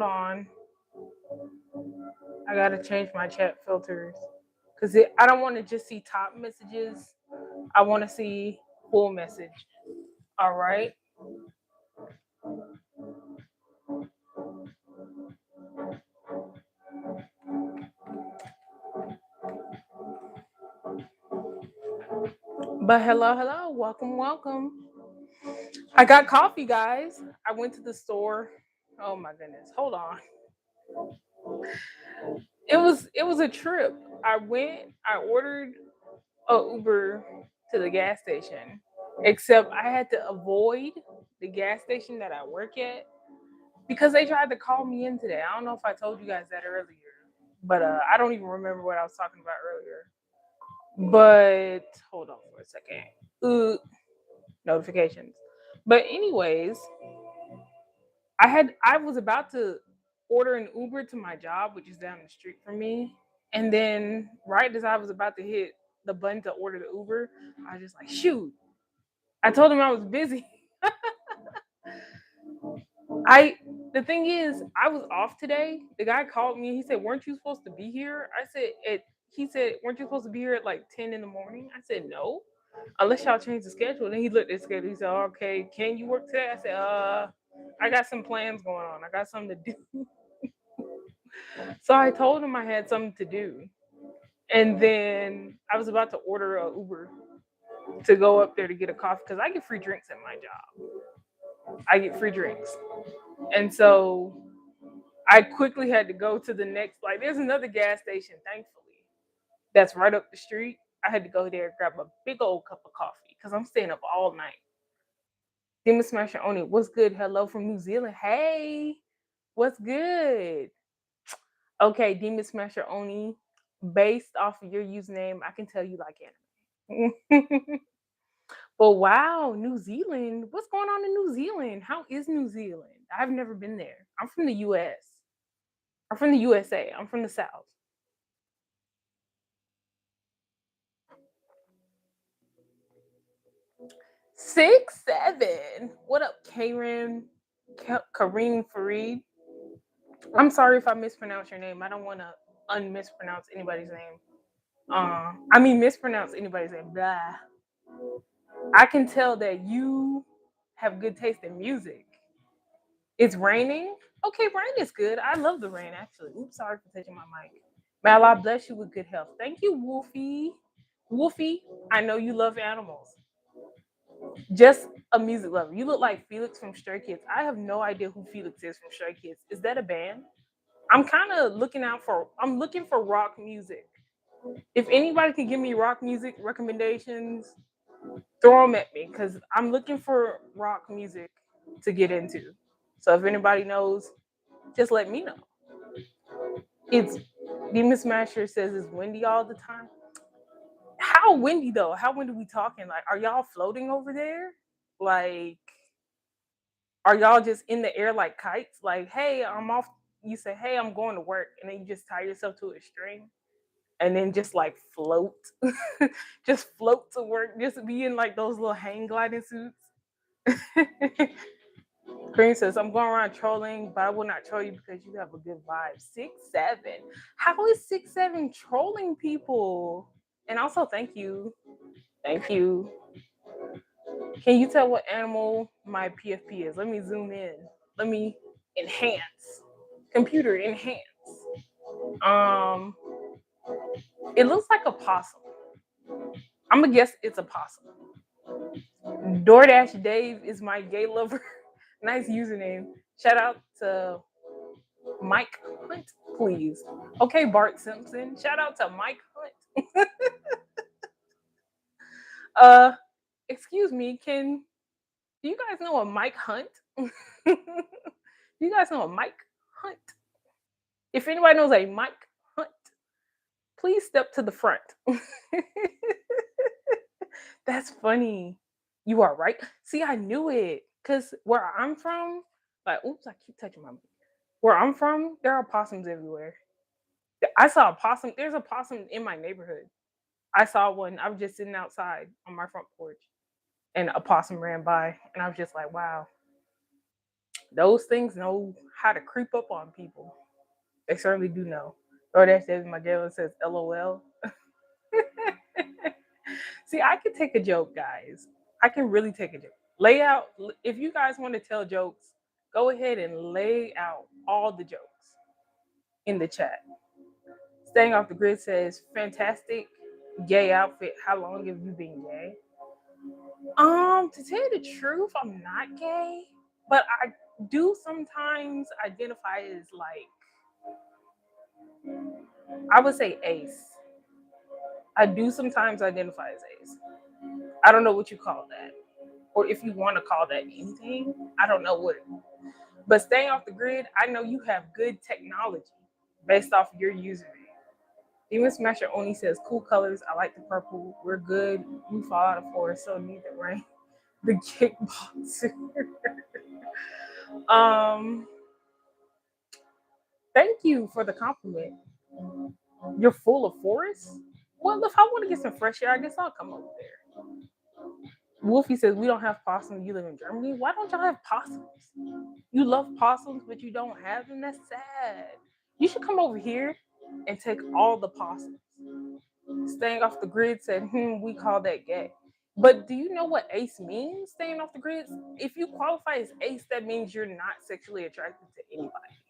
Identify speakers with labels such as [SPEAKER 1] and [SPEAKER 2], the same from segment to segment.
[SPEAKER 1] on. I gotta change my chat filters because I don't want to just see top messages. I want to see full message. All right. But hello, hello, welcome, welcome. I got coffee, guys. I went to the store. Oh my goodness. Hold on. It was a trip. I ordered a Uber to the gas station. Except I had to avoid the gas station that I work at because they tried to call me in today. I don't know if I told you guys that earlier, but I don't even remember what I was talking about earlier. But hold on for a second. Notifications. But anyways, I was about to order an Uber to my job, which is down the street from me. And then right as I was about to hit the button to order the Uber, I was just like, shoot. I told him I was busy. I the thing is, I was off today. The guy called me. He said, "Weren't you supposed to be here?" I said, He said, "Weren't you supposed to be here at like 10 in the morning?" I said, "No, unless y'all change the schedule." And then he looked at the schedule. He said, "Okay, can you work today?" I said, I got some plans going on. I got something to do." So I told him I had something to do, and then I was about to order a Uber to go up there to get a coffee because I get free drinks at my job. I get free drinks, and so I quickly had to go to the next. Like, there's another gas station, thankfully, that's right up the street. I had to go there and grab a big old cup of coffee because I'm staying up all night. Demon Smasher Oni, what's good? Hello from New Zealand. Hey, what's good? Okay, Demon Smasher Oni, based off of your username, I can tell you like anime. But wow, New Zealand. What's going on in New Zealand? How is New Zealand? I've never been there. I'm from the US. I'm from the USA. I'm from the South. 6'7". What up, Karen? Kareem Fareed. I'm sorry if I mispronounce your name. I don't want to unmispronounce anybody's name. Mispronounce anybody's name. Blah. I can tell that you have good taste in music. It's raining. Okay, rain is good. I love the rain, actually. Oops, sorry for touching my mic. May Allah bless you with good health. Thank you, Wolfie. Wolfie, I know you love animals. Just a music lover. You look like Felix from Stray Kids. I have no idea who Felix is from Stray Kids. Is that a band? I'm kind of I'm looking for rock music. If anybody can give me rock music recommendations, throw them at me because I'm looking for rock music to get into. So if anybody knows, just let me know. It's Demon Smasher says it's windy all the time. How windy though? How windy we talking? Like, are y'all floating over there? Like, are y'all just in the air like kites? Like, hey, I'm off. You say, hey, I'm going to work, and then you just tie yourself to a string, and then just like float, just float to work. Just be in like those little hang gliding suits. Green says, I'm going around trolling, but I will not troll you because you have a good vibe. 6'7". How is 6'7" trolling people? And also, thank you. Thank you. Can you tell what animal my PFP is? Let me zoom in. Let me enhance. Computer enhance. Um, it looks like a possum. I'm gonna guess it's a possum. DoorDash Dave is my gay lover. Nice username. Shout out to Mike Hunt, please. Okay, Bart Simpson. Shout out to Mike Hunt. uh, excuse me. Do you guys know a Mike Hunt? Do you guys know a Mike Hunt? If anybody knows a Mike Hunt, please step to the front. That's funny. You are right. See, I knew it. Cause where I'm from, like, oops, I keep touching my mic. Where I'm from, there are possums everywhere. I saw a possum. There's a possum in my neighborhood. I saw one. I was just sitting outside on my front porch, and a possum ran by, and I was just like, "Wow, Those things know how to creep up on people. They certainly do know. Or that says my girl says LOL. See, I can take a joke, guys. I can really take a joke. Lay out, if you guys want to tell jokes, go ahead and lay out all the jokes in the chat. Staying off the grid says, fantastic gay outfit. How long have you been gay? To tell you the truth, I'm not gay, but I do sometimes identify as like, I would say ace. I do sometimes identify as ace. I don't know what you call that. Or if you want to call that anything, I don't know what. But staying off the grid, I know you have good technology based off your username. Demon Smasher Oni says, cool colors. I like the purple. We're good. We fall out of forest, so need the rain. The kickboxer. Thank you for the compliment. You're full of forests? Well, if I want to get some fresh air, I guess I'll come over there. Wolfie says, we don't have possums. You live in Germany. Why don't y'all have possums? You love possums, but you don't have them? That's sad. You should come over here and take all the possums. Staying off the grid said, we call that gay. But do you know what ace means, staying off the grid? If you qualify as ace, that means you're not sexually attracted to anybody.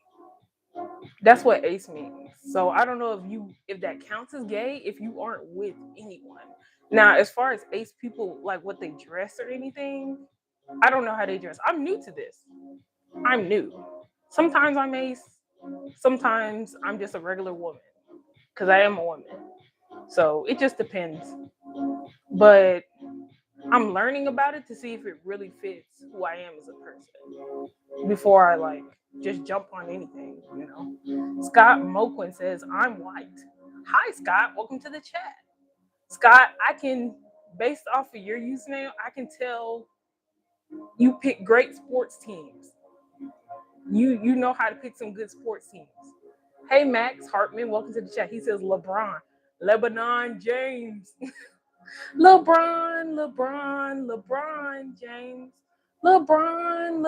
[SPEAKER 1] That's what ace means. So I don't know if that counts as gay if you aren't with anyone. Now, as far as ace people, like what they dress or anything, I don't know how they dress. I'm new to this. I'm new. Sometimes I'm ace. Sometimes I'm just a regular woman because I am a woman. So it just depends. But I'm learning about it to see if it really fits who I am as a person before I like just jump on anything, you know. Scott Moquin says, I'm white. Hi, Scott. Welcome to the chat. Scott, I can, based off of your username, I can tell you pick great sports teams. You know how to pick some good sports teams. Hey, Max Hartman, welcome to the chat. He says LeBron, Lebanon James. LeBron James. LeBron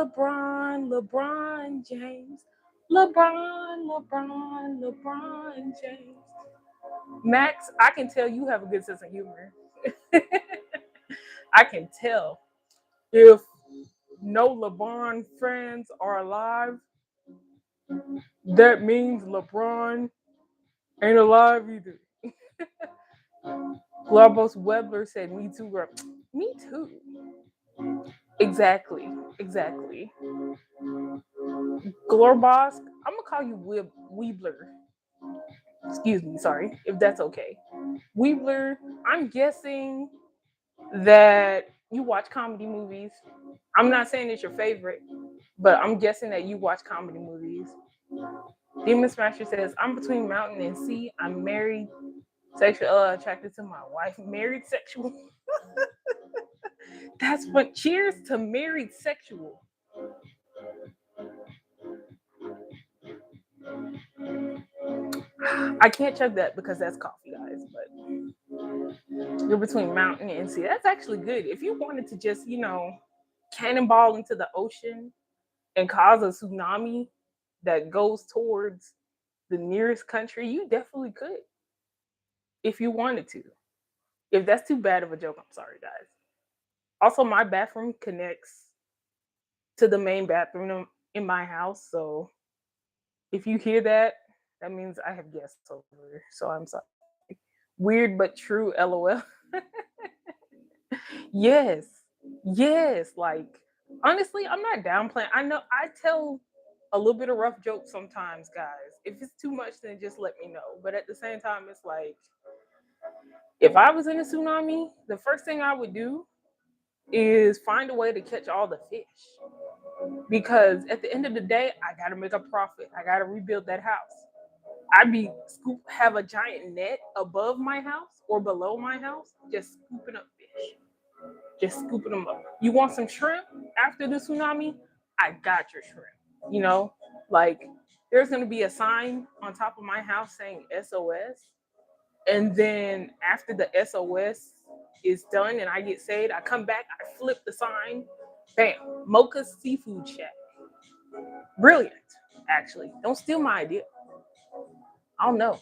[SPEAKER 1] James. LeBron James. Max, I can tell you have a good sense of humor. I can tell. If no LeBron fans are alive, that means LeBron ain't alive either. Globos Webler said, me too, girl. Me too. Exactly. Glorboss, I'm gonna call you Weebler. Excuse me, sorry, if that's okay. Weebler, I'm guessing that you watch comedy movies. I'm not saying it's your favorite, but I'm guessing that you watch comedy movies. Demon Smasher says, I'm between mountain and sea. I'm married, sexual attracted to my wife. Married sexual. That's what. Cheers to married sexual. I can't chug that because that's coffee, guys. But you're between mountain and sea. That's actually good. If you wanted to just, cannonball into the ocean and cause a tsunami that goes towards the nearest country, you definitely could. If you wanted to. If that's too bad of a joke, I'm sorry, guys. Also, my bathroom connects to the main bathroom in my house. So if you hear that, that means I have guests over. So I'm sorry. Weird but true, LOL. Yes. Like, honestly, I'm not downplaying. I know I tell a little bit of rough jokes sometimes, guys. If it's too much, then just let me know. But at the same time, it's like, if I was in a tsunami, the first thing I would do is find a way to catch all the fish. Because at the end of the day, I gotta make a profit. I gotta rebuild that house. I'd have a giant net above my house or below my house, just scooping up fish. Just scooping them up. You want some shrimp after the tsunami? I got your shrimp. Like there's gonna be a sign on top of my house saying SOS. And then after the SOS is done and I get saved, I come back, I flip the sign, bam, Mocha's Seafood Shack. Brilliant, actually. Don't steal my idea. I'll know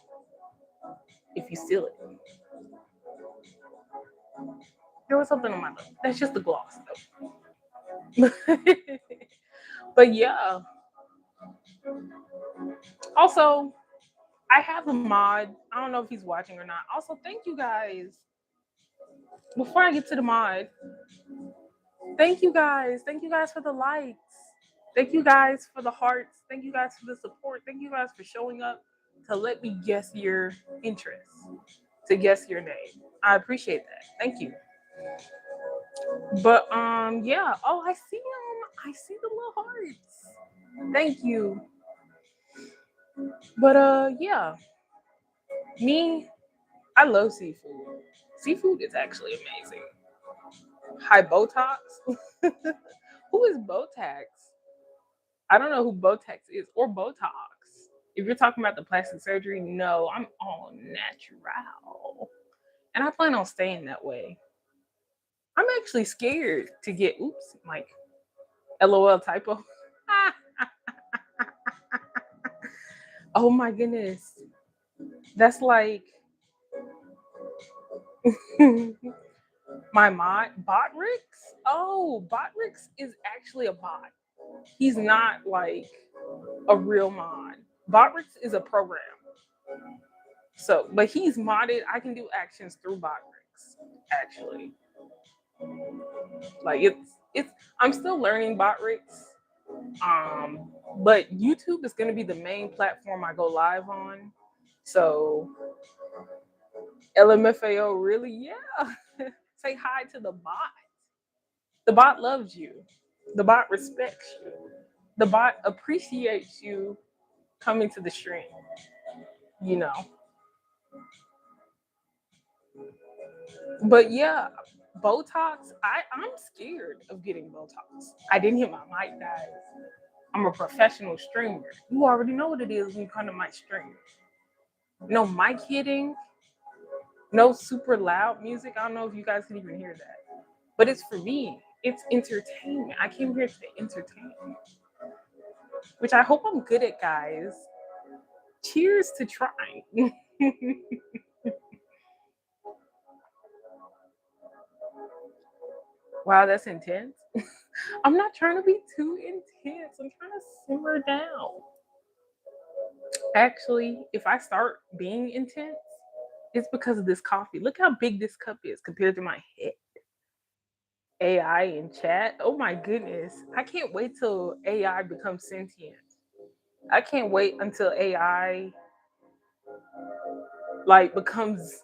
[SPEAKER 1] if you steal it. There was something on my lip. That's just the gloss, though. But yeah. Also, I have a mod. I don't know if he's watching or not. Also, thank you guys. Before I get to the mod, thank you guys. Thank you guys for the likes. Thank you guys for the hearts. Thank you guys for the support. Thank you guys for showing up to let me guess your interest, to guess your name. I appreciate that. Thank you. But yeah. Oh, I see them. I see the little hearts. Thank you. But yeah. Me, I love seafood. Seafood is actually amazing. Hi Botox. Who is Botox? I don't know who Botox is or Botox. If you're talking about the plastic surgery, no, I'm all natural. And I plan on staying that way. I'm actually scared to get, oops, Mike, LOL typo. Oh my goodness. That's like my mod, Botrix. Oh, Botrix is actually a bot. He's not like a real mod. Botrix is a program. So, but he's modded. I can do actions through Botrix, actually. Like it's I'm still learning Botrix. But YouTube is gonna be the main platform I go live on. So LMFAO really, yeah. Say hi to the bot. The bot loves you. The bot respects you. The bot appreciates you coming to the stream. You know. But yeah, Botox, I'm scared of getting Botox. I didn't hit my mic, guys. I'm a professional streamer. You already know what it is when you come to my stream. No mic hitting, no super loud music. I don't know if you guys can even hear that. But it's for me. It's entertainment. I came here to entertain. Which I hope I'm good at, guys. Cheers to trying. Wow, that's intense. I'm not trying to be too intense. I'm trying to simmer down. Actually, if I start being intense, it's because of this coffee. Look how big this cup is compared to my head. AI in chat. Oh my goodness. I can't wait till AI becomes sentient. I can't wait until AI like becomes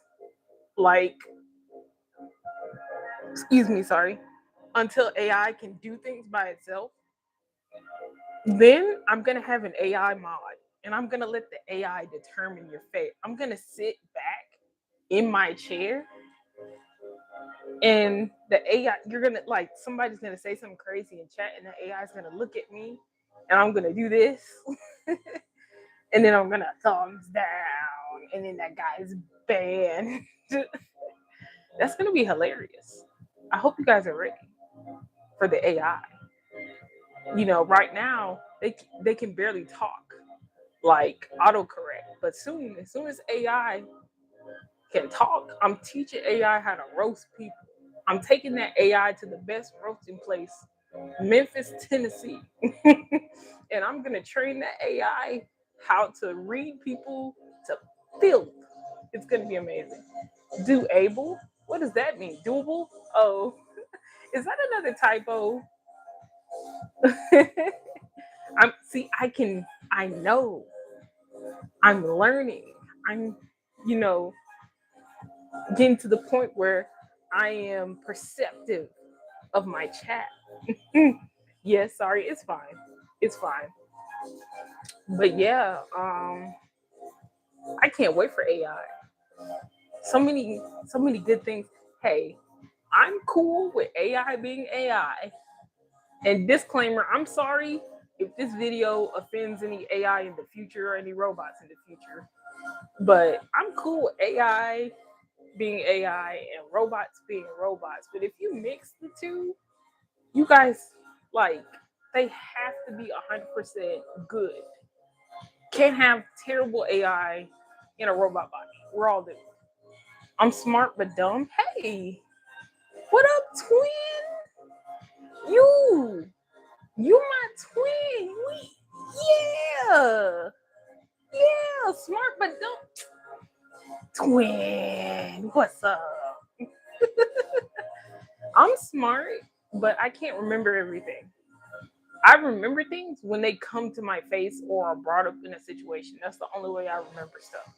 [SPEAKER 1] like excuse me, sorry. Until AI can do things by itself. Then I'm gonna have an AI mod and I'm gonna let the AI determine your fate. I'm gonna sit back in my chair and the AI, you're gonna like somebody's gonna say something crazy in chat and the AI is gonna look at me and I'm gonna do this. And then I'm gonna thumbs down and then that guy's banned. That's gonna be hilarious. I hope you guys are ready for the AI. You know, right now they can barely talk like autocorrect, but soon as soon as AI can talk, I'm teaching AI how to roast people. I'm taking that AI to the best roasting place, Memphis, Tennessee. And I'm gonna train that AI how to read people to filth. It's gonna be amazing. Doable? What does that mean? Doable? Oh, is that another typo? I'm see, I know. I'm learning. I'm, you know, getting to the point where I am perceptive of my chat. Yes, sorry, it's fine. It's fine. But yeah, I can't wait for AI. So many good things. Hey, I'm cool with AI being AI. And disclaimer, I'm sorry if this video offends any AI in the future or any robots in the future. But I'm cool with AI being AI and robots being robots. But if you mix the two, you guys like They have to be 100% good. Can't have terrible AI in a robot body. We're all different. I'm smart but dumb. Hey, what up, twin? You, you my twin. Yeah, yeah, smart but dumb. Twin, what's up? I'm smart, but I can't remember everything. I remember things when they come to my face or are brought up in a situation. That's the only way I remember stuff.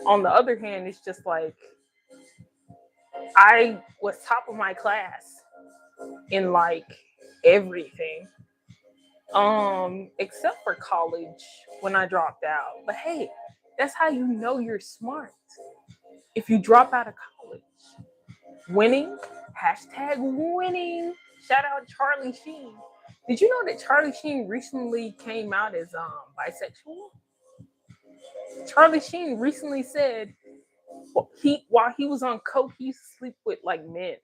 [SPEAKER 1] On the other hand, it's just like I was top of my class in like everything. Except for college when I dropped out. But hey, that's how you know you're smart. If you drop out of college. Winning, hashtag winning. Shout out Charlie Sheen. Did you know that Charlie Sheen recently came out as bisexual? Charlie Sheen recently said he while he was on coke, he used to sleep with like men.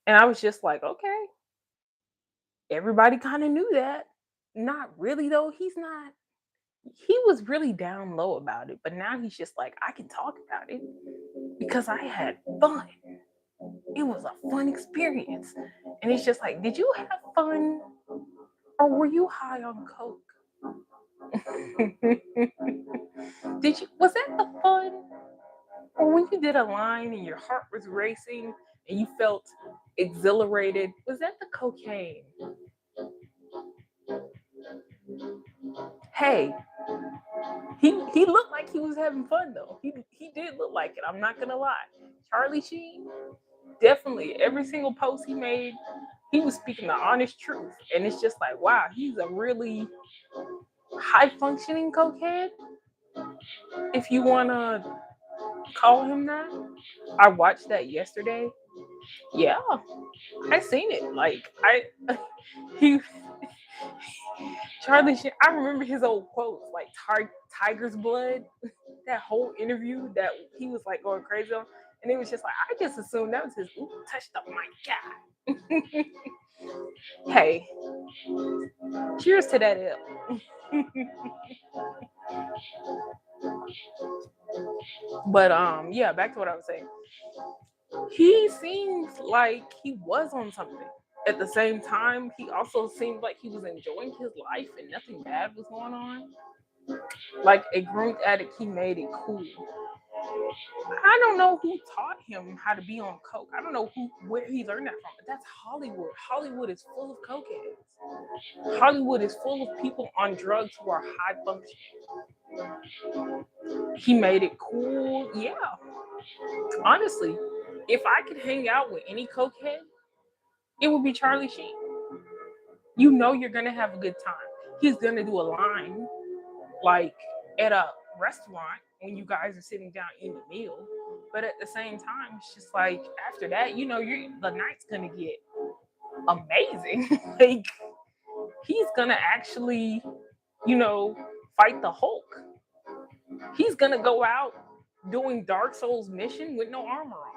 [SPEAKER 1] And I was just like, okay, everybody kind of knew that. Not really though. He's not. He was really down low about it, but now he's just like, I can talk about it because I had fun. It was a fun experience. And it's just like, did you have fun or were you high on coke? Did you was that the fun? Or when you did a line and your heart was racing and you felt exhilarated, was that the cocaine? Hey, he looked like he was having fun though. He did look like it. I'm not gonna lie. Charlie Sheen, definitely every single post he made, he was speaking the honest truth. And it's just like, wow, he's a really high functioning cokehead, if you wanna call him that. I watched that yesterday. Yeah, I seen it. Like I he Charlie Sheen, I remember his old quotes like tiger's blood, that whole interview that he was like going crazy on. And it was just like I just assumed that was his ooh, touched up my guy. Hey, cheers to that L. But yeah, back to what I was saying. He seems like he was on something. At the same time, he also seemed like he was enjoying his life and nothing bad was going on. Like a growth addict, he made it cool. I don't know who taught him how to be on coke. I don't know where he learned that from. But that's Hollywood. Hollywood is full of cokeheads. Hollywood is full of people on drugs who are high functioning. He made it cool. Yeah. Honestly, if I could hang out with any cokehead, it would be Charlie Sheen. You know you're gonna have a good time. He's gonna do a line like at a restaurant when you guys are sitting down eating a meal. But at the same time, it's just like after that, you know, the night's gonna get amazing. Like he's gonna actually, you know, fight the Hulk. He's gonna go out doing Dark Souls mission with no armor on.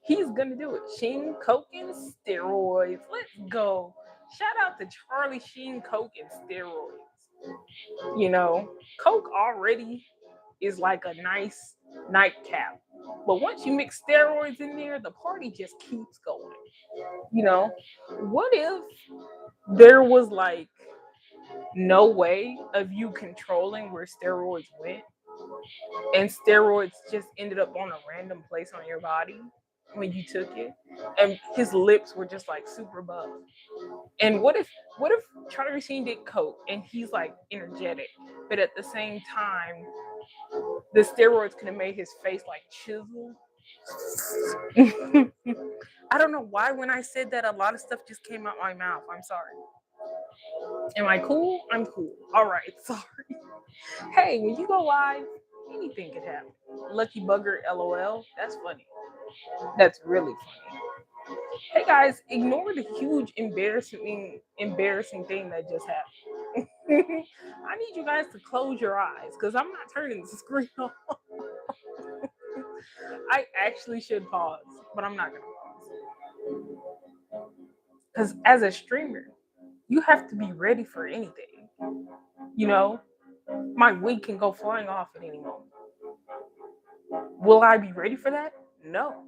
[SPEAKER 1] He's gonna do it. Sheen, coke, and steroids. Let's go. Shout out to Charlie Sheen, coke, and steroids. You know, coke already is like a nice nightcap. But once you mix steroids in there, the party just keeps going. You know, what if there was like no way of you controlling where steroids went and steroids just ended up on a random place on your body when you took it and his lips were just like super buff? And what if Charlie Sheen did coke and he's like energetic, but at the same time the steroids could have made his face like chiseled. I don't know why when I said that a lot of stuff just came out my mouth. I'm sorry. Am I cool? I'm cool. All right, sorry. Hey, when you go live, anything could happen. Lucky bugger, lol. That's funny. That's really funny. Hey guys, ignore the huge embarrassing thing that just happened. I need you guys to close your eyes because I'm not turning the screen off. I actually should pause, but I'm not gonna pause. Because as a streamer, you have to be ready for anything. You know, my wig can go flying off at any moment. Will I be ready for that? No.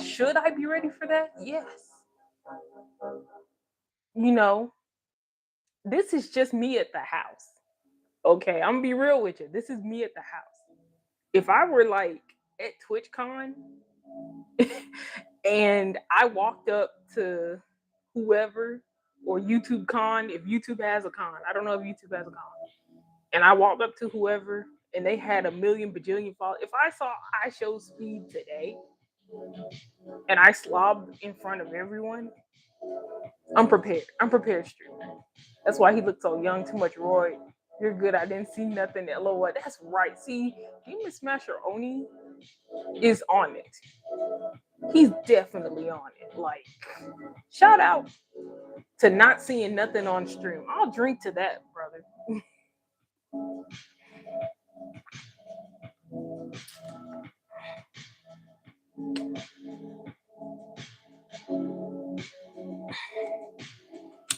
[SPEAKER 1] Should I be ready for that? Yes. You know, this is just me at the house. Okay, I'm gonna be real with you. This is me at the house. If I were like at TwitchCon and I walked up to whoever or YouTube Con, if YouTube has a con, I don't know if YouTube has a con, and I walked up to whoever and they had a million bajillion followers. If I saw iShowSpeed today and I slobbed in front of everyone, I'm prepared. I'm prepared, streamer. That's why he looked so young. Too much Roy. You're good. I didn't see nothing. LOL. That's right. See, Demon Smasher Oni is on it. He's definitely on it. Like, shout out to not seeing nothing on stream. I'll drink to that, brother.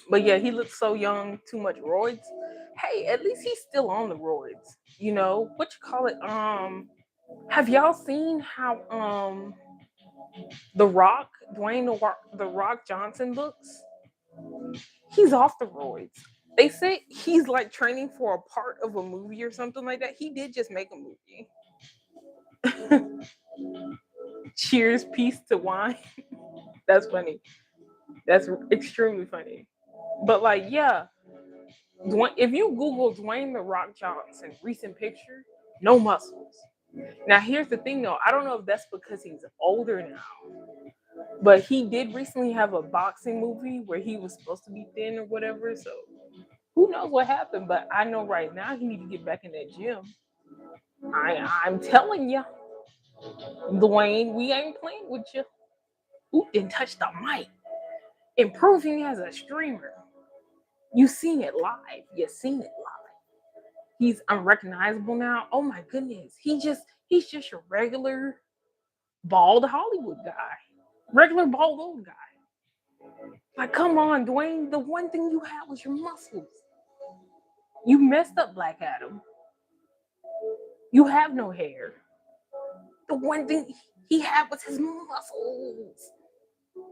[SPEAKER 1] But yeah, he looks so young, too much roids. Hey, at least he's still on the roids. You know, what you call it? Have y'all seen how The Rock, the Rock Johnson looks? He's off the roids. They say he's like training for a part of a movie or something like that. He did just make a movie. Cheers, peace to wine. That's funny. That's extremely funny. But like, yeah, if you Google Dwayne the Rock Johnson recent picture, no muscles. Now here's the thing though, I don't know if that's because he's older now, but he did recently have a boxing movie where he was supposed to be thin or whatever. So who knows what happened? But I know right now he need to get back in that gym. I'm telling you, Dwayne, we ain't playing with you. Who didn't touch the mic? Improving as a streamer. You seen it live. You seen it live. He's unrecognizable now. Oh my goodness. He's just your regular bald Hollywood guy. Regular bald old guy. Like, come on, Dwayne. The one thing you had was your muscles. You messed up Black Adam. You have no hair. The one thing he had was his muscles.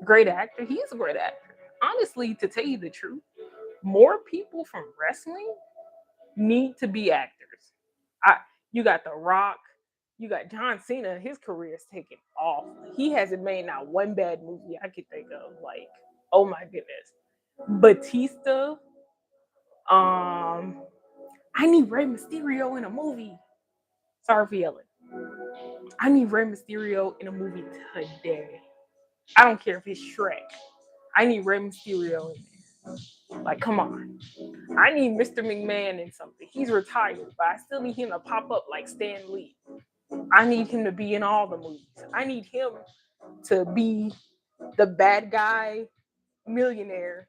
[SPEAKER 1] Great actor. He is a great actor. Honestly, to tell you the truth, more people from wrestling need to be actors. You got The Rock, you got John Cena. His career is taking off. He hasn't made not one bad movie I could think of. Like, oh my goodness, Batista. I need Rey Mysterio in a movie. Sorry for yelling. I need Rey Mysterio in a movie today. I don't care if it's Shrek. I need Rey Mysterio in there. Like, come on. I need Mr. McMahon in something. He's retired, but I still need him to pop up like Stan Lee. I need him to be in all the movies. I need him to be the bad guy millionaire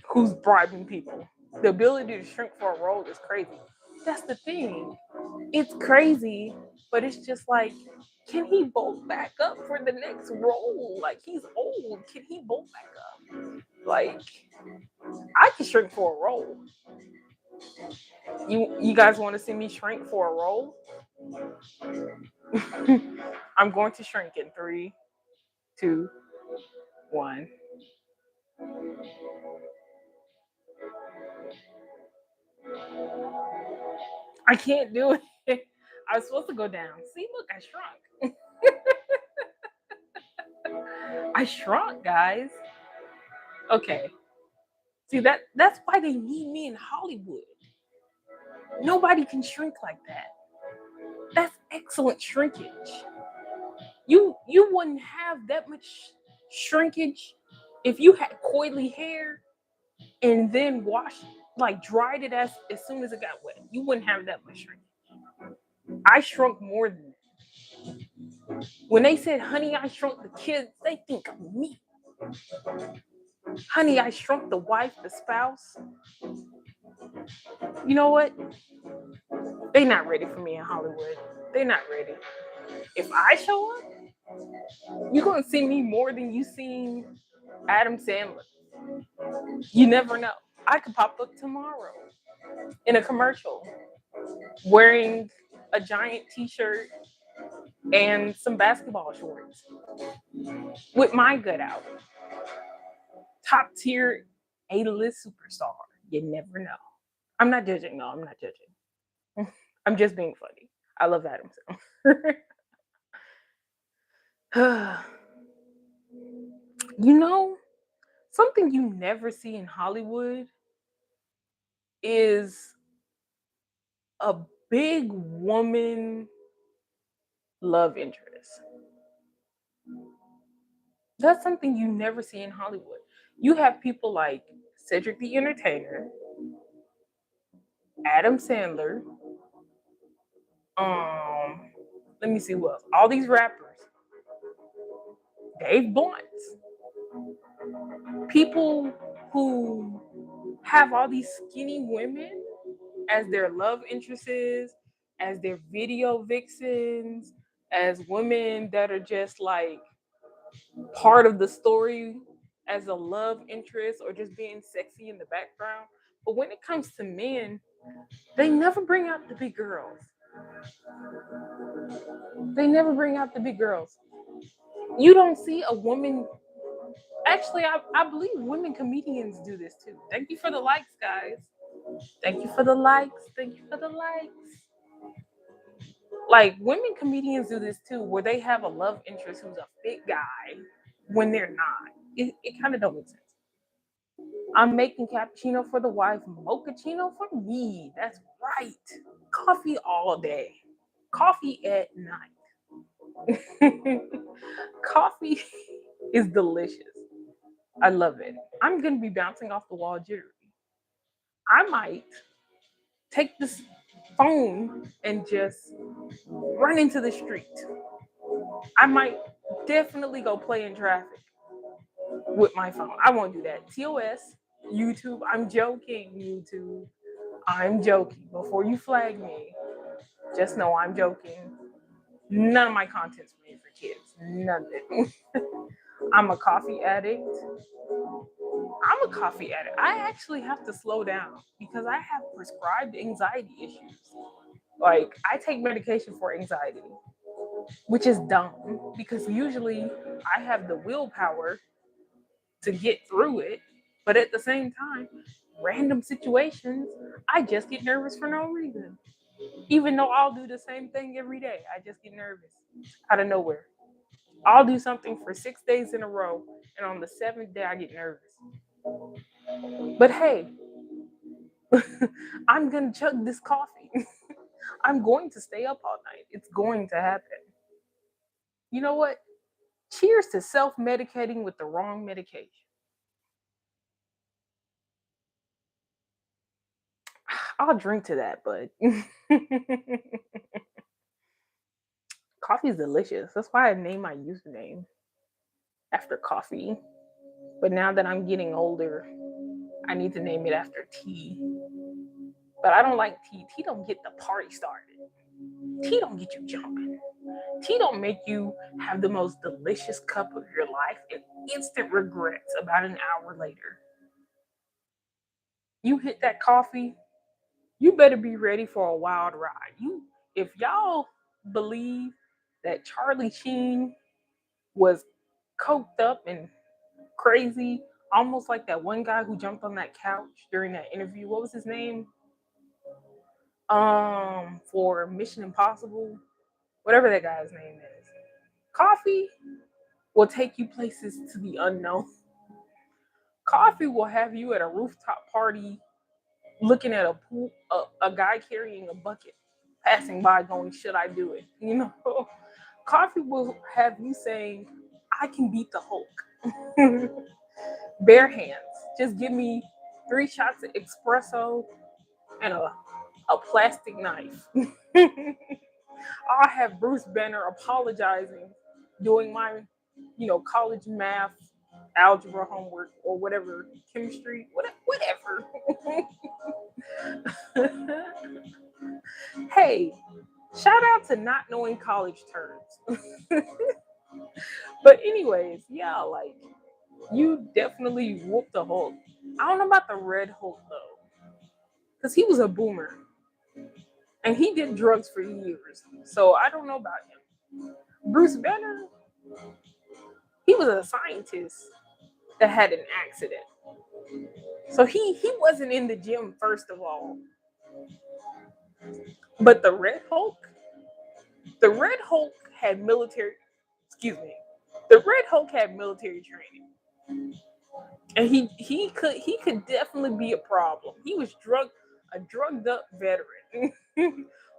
[SPEAKER 1] who's bribing people. The ability to shrink for a role is crazy. That's the thing. It's crazy, but it's just like, can he bulk back up for the next role? Like, he's old. Can he bulk back up? Like, I can shrink for a role. You guys want to see me shrink for a role? I'm going to shrink in 3, 2, 1. I can't do it. I was supposed to go down. See, look, I shrunk. I shrunk, guys. Okay. See, that's why they need me in Hollywood. Nobody can shrink like that. That's excellent shrinkage. You wouldn't have that much shrinkage if you had coily hair and then washed, like dried it as soon as it got wet. You wouldn't have that much shrinkage. I shrunk more than that. When they said, honey, I shrunk the kids, they think of me. Honey, I shrunk the wife, the spouse. You know what? They not ready for me in Hollywood. They're not ready. If I show up, you're gonna see me more than you seen Adam Sandler. You never know. I could pop up tomorrow in a commercial wearing a giant t-shirt and some basketball shorts with my gut out. Top tier A-list superstar. You never know. I'm not judging. No, I'm not judging. I'm just being funny. I love Adam Sandler. You know, something you never see in Hollywood is a big woman love interest. That's something you never see in Hollywood. You have people like Cedric the Entertainer, Adam Sandler, let me see who else. All these rappers, Dave Blunt, people who have all these skinny women as their love interests, as their video vixens, as women that are just like part of the story as a love interest or just being sexy in the background. But when it comes to men, they never bring out the big girls. They never bring out the big girls. You don't see a woman. Actually, I believe women comedians do this too. Thank you for the likes, guys. Thank you for the likes. Thank you for the likes. Like women comedians do this too, where they have a love interest who's a fit guy when they're not. It kind of don't make sense. I'm making cappuccino for the wife, mochaccino for me. That's right. Coffee all day. Coffee at night. Coffee is delicious. I love it. I'm gonna be bouncing off the wall jittery. I might take this phone and just run into the street. I might definitely go play in traffic with my phone. I won't do that. TOS, YouTube, I'm joking, YouTube. I'm joking. Before you flag me, just know I'm joking. None of my content's made for kids. None of it. I'm a coffee addict. I'm a coffee addict. I actually have to slow down because I have prescribed anxiety issues. Like, I take medication for anxiety, which is dumb because usually I have the willpower to get through it. But at the same time, random situations, I just get nervous for no reason. Even though I'll do the same thing every day, I just get nervous out of nowhere. I'll do something for 6 days in a row, and on the seventh day, I get nervous. But hey, I'm gonna chug this coffee. I'm going to stay up all night. It's going to happen. You know what? Cheers to self medicating with the wrong medication. I'll drink to that, but coffee is delicious. That's why I named my username after coffee. But now that I'm getting older, I need to name it after tea. But I don't like tea. Tea don't get the party started. Tea don't get you jumping. Tea don't make you have the most delicious cup of your life and instant regrets about an hour later. You hit that coffee, you better be ready for a wild ride. If y'all believe that Charlie Sheen was coked up and crazy, almost like that one guy who jumped on that couch during that interview. What was his name? For Mission Impossible, whatever that guy's name is. Coffee will take you places to the unknown. Coffee will have you at a rooftop party looking at a pool, a guy carrying a bucket passing by going, should I do it? You know, coffee will have you saying, I can beat the Hulk. Bare hands. Just give me 3 shots of espresso and a plastic knife. I'll have Bruce Banner apologizing, doing my, college math, algebra homework, or whatever, chemistry, whatever. Hey, shout out to not knowing college terms. But anyways, yeah, like You definitely whooped the Hulk. I don't know about the Red Hulk though, because he was a boomer and he did drugs for years. So I don't know about him. Bruce Banner, he was a scientist that had an accident. So he wasn't in the gym first of all. But the Red Hulk had military excuse me. The Red Hulk had military training. And he could definitely be a problem. He was a drugged up veteran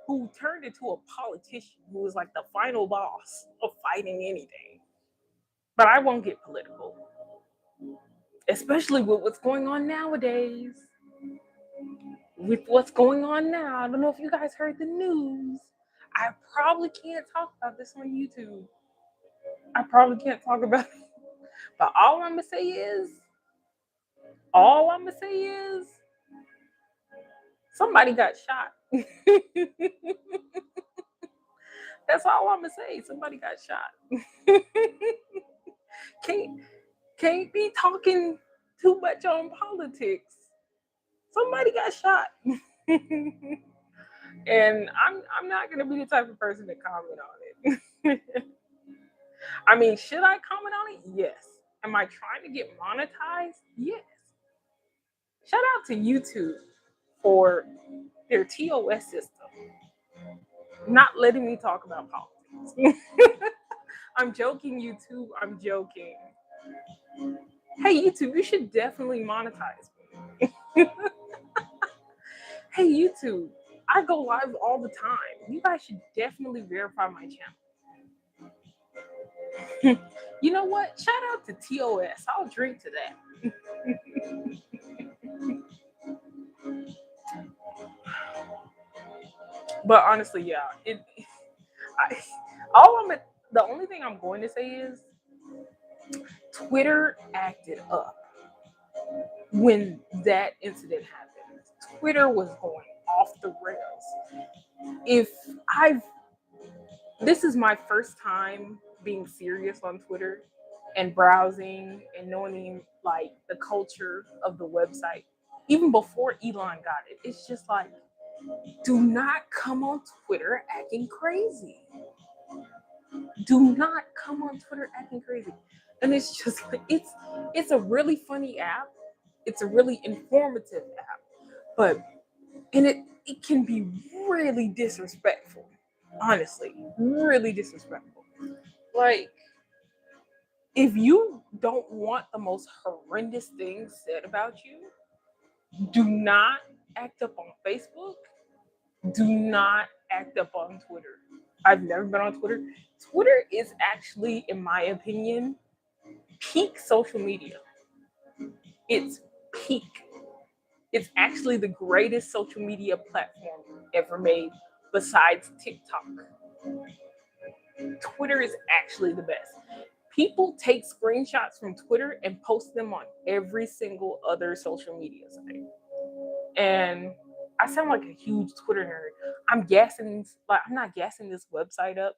[SPEAKER 1] who turned into a politician who was like the final boss of fighting anything. But I won't get political, especially with what's going on nowadays. With what's going on now, I don't know if you guys heard the news. I probably can't talk about this on YouTube. I probably can't talk about it. But all I'm gonna say is somebody got shot. That's all I'm gonna say. Somebody got shot. can't can't be talking too much on politics. Somebody got shot. And I'm not gonna be the type of person to comment on it. I mean, should I comment on it? Yes. Am I trying to get monetized? Yes. Shout out to YouTube for their TOS system, not letting me talk about politics. I'm joking, YouTube. I'm joking. Hey, YouTube, you should definitely monetize me. Hey, YouTube, I go live all the time. You guys should definitely verify my channel. You know what? Shout out to TOS. I'll drink to that. But honestly, yeah, I, all I'm the only thing I'm going to say is Twitter acted up when that incident happened. Twitter was going off the rails. If I've This is my first time being serious on Twitter and browsing and knowing like the culture of the website. Even before Elon got it, it's just like, do not come on Twitter acting crazy. Do not come on Twitter acting crazy. And it's just like it's a really funny app. It's a really informative app, but and it can be really disrespectful. Honestly, really disrespectful. Like, if you don't want the most horrendous things said about you, do not act up on Facebook. Do not act up on Twitter. I've never been on Twitter. Twitter is actually, in my opinion, peak social media. It's peak. It's actually the greatest social media platform ever made besides TikTok. Twitter is actually the best. People take screenshots from Twitter and post them on every single other social media site. And I sound like a huge Twitter nerd. I'm not gassing this website up.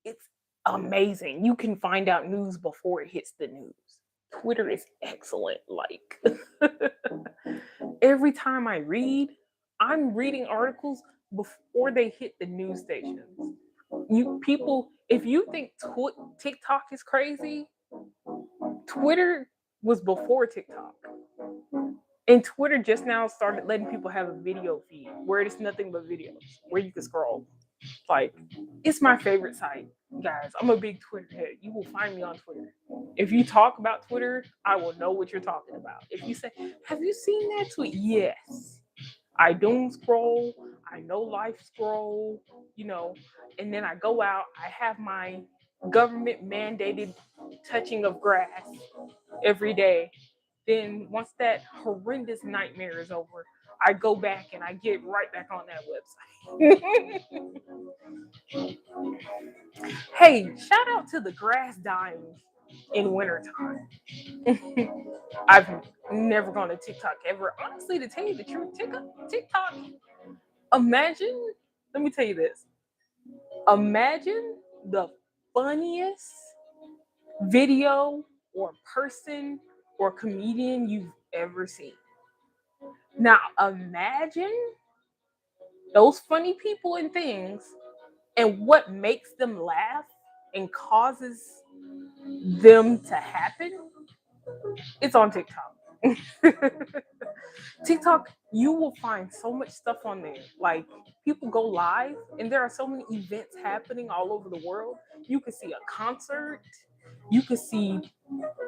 [SPEAKER 1] It's amazing. You can find out news before it hits the news. Twitter is excellent. Like every time I'm reading articles before they hit the news stations. If you think TikTok is crazy, Twitter was before TikTok. And Twitter just now started letting people have a video feed where it's nothing but videos, where you can scroll. Like, it's my favorite site, guys. I'm a big Twitter head. You will find me on Twitter. If you talk about Twitter, I will know what you're talking about. If you say, have you seen that tweet? Yes. I doom scroll, I know life scroll, and then I go out, I have my government mandated touching of grass every day. Then once that horrendous nightmare is over, I go back and I get right back on that website. Hey, shout out to the grass dying in wintertime. I've never gone to TikTok ever. Honestly, to tell you the truth, TikTok, imagine, let me tell you this. Imagine the funniest video or person or comedian you've ever seen. Now imagine those funny people and things and what makes them laugh and causes them to happen. It's on TikTok. TikTok, you will find so much stuff on there. Like people go live and there are so many events happening all over the world. You can see a concert, you can see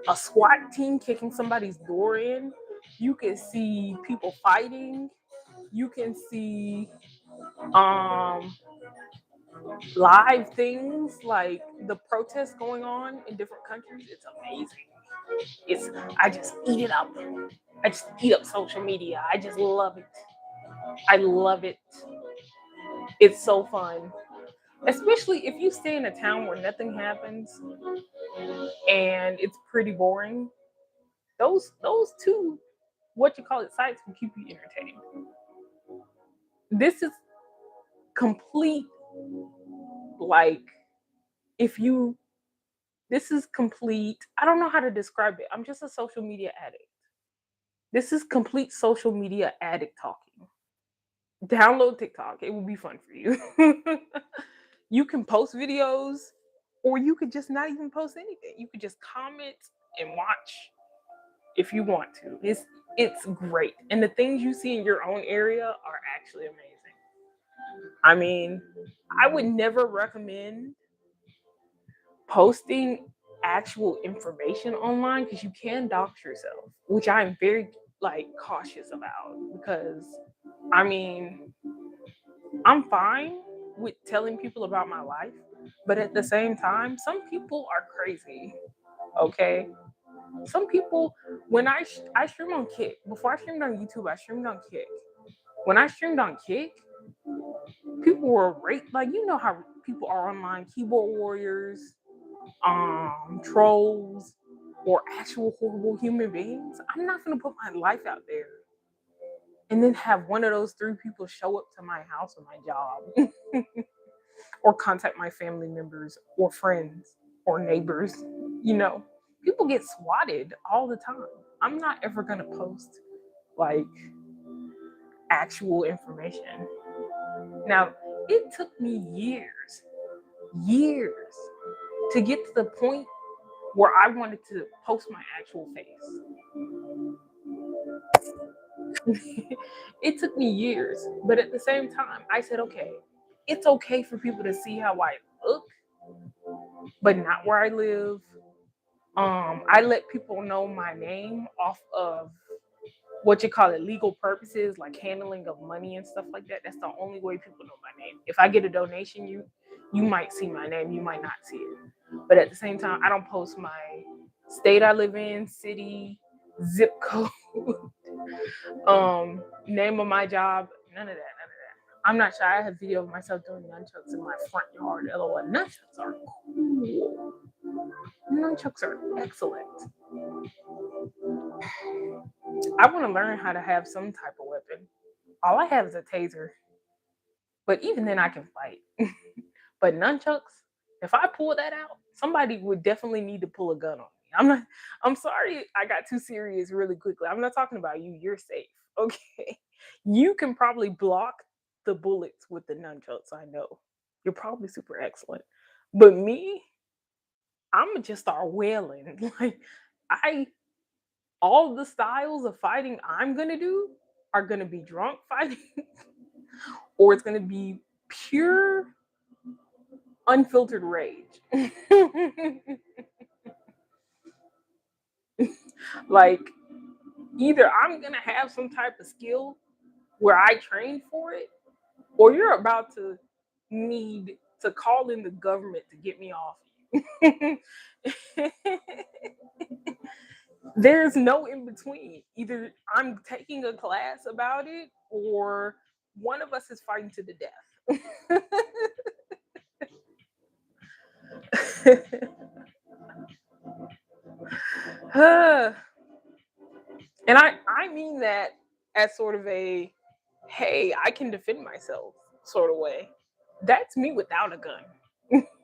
[SPEAKER 1] a SWAT team kicking somebody's door in, you can see people fighting, you can see um live things like the protests going on in different countries. It's amazing. It's I just eat it up. I just eat up social media. I just love it. I love it. It's so fun. Especially if you stay in a town where nothing happens and it's pretty boring. Those two what you call it sites will keep you entertained. This is complete like if you this is complete. I don't know how to describe it. I'm just a social media addict. This is complete social media addict talking. Download TikTok. It will be fun for you. You can post videos, or you could just not even post anything. You could just comment and watch if you want to. It's great. And the things you see in your own area are actually amazing. I mean, I would never recommend posting actual information online because you can dox yourself, which I'm very like cautious about because I mean, I'm fine with telling people about my life, but at the same time, some people are crazy. Okay, some people when I stream on Kick before I streamed on YouTube, I streamed on Kick. When I streamed on Kick, people were like you know how people are online, keyboard warriors, trolls, or actual horrible human beings. I'm not gonna put my life out there and then have one of those three people show up to my house or my job or contact my family members or friends or neighbors. You know, people get swatted all the time. I'm not ever gonna post like actual information. Now, it took me years to get to the point where I wanted to post my actual face. It took me years, but at the same time, I said, okay, it's okay for people to see how I look, but not where I live. I let people know my name off of what you call it legal purposes, like handling of money and stuff like that. That's the only way people know my name. If I get a donation, you might see my name, you might not see it. But at the same time, I don't post my state I live in, city, zip code, name of my job, none of that. I'm not shy. I have video of myself doing nunchucks in my front yard. LOL. Nunchucks are cool. Nunchucks are excellent. I want to learn how to have some type of weapon. All I have is a taser, but even then I can fight. But nunchucks, if I pull that out, somebody would definitely need to pull a gun on me. I'm sorry I got too serious really quickly. I'm not talking about you. You're safe. Okay. You can probably block the bullets with the nunchucks, I know. You're probably super excellent. But me, I'm gonna just start wailing. Like I all the styles of fighting I'm gonna do are gonna be drunk fighting, or it's gonna be pure unfiltered rage. Like either I'm gonna have some type of skill where I train for it, or you're about to need to call in the government to get me off you. There's no in between. Either I'm taking a class about it, or one of us is fighting to the death. And I mean that as sort of a hey, I can defend myself sort of way. That's me without a gun.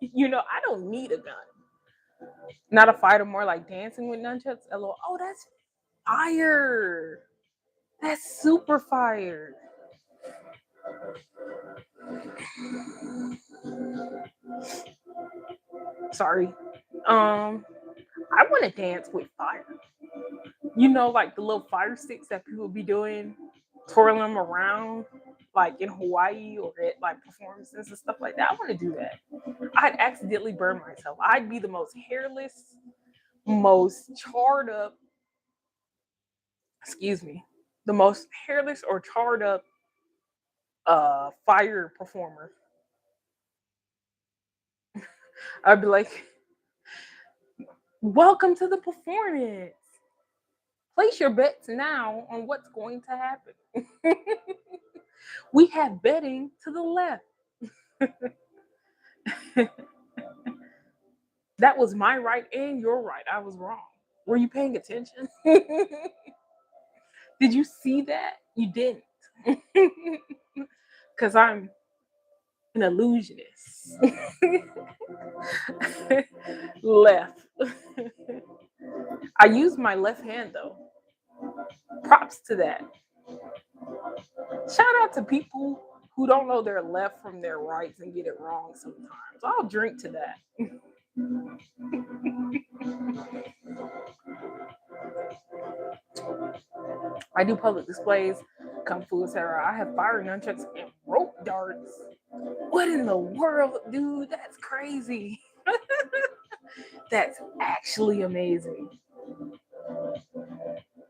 [SPEAKER 1] You know, I don't need a gun. Not a fighter, more like dancing with nunchucks. LOL. Oh, that's fire. That's super fire. Sorry. I want to dance with fire. You know, like the little fire sticks that people be doing, twirling them around, like in Hawaii or at like performances and stuff like that. I want to do that. I'd accidentally burn myself. I'd be the most hairless, most charred up, excuse me, the most hairless or charred up fire performer. I'd be like, welcome to the performance. Place your bets now on what's going to happen. We have betting to the left. That was my right and your right. I was wrong. Were you paying attention? Did you see that? You didn't. Because I'm an illusionist. Left. I use my left hand though. Props to that. Shout out to people who don't know their left from their rights and get it wrong sometimes. I'll drink to that. I do public displays, kung fu, etc. I have fire nunchucks and rope darts. What in the world, dude? That's crazy. That's actually amazing.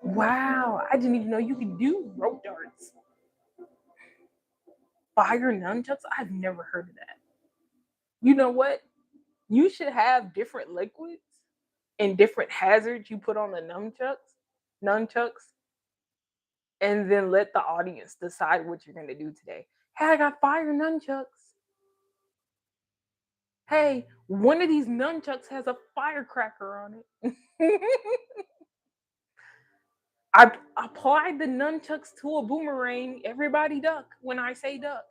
[SPEAKER 1] Wow, I didn't even know you could do rope darts. Fire nunchucks? I've never heard of that. You know what? You should have different liquids and different hazards you put on the nunchucks, and then let the audience decide what you're gonna do today. Hey, I got fire nunchucks. Hey, one of these nunchucks has a firecracker on it. I applied the nunchucks to a boomerang. Everybody duck when I say duck.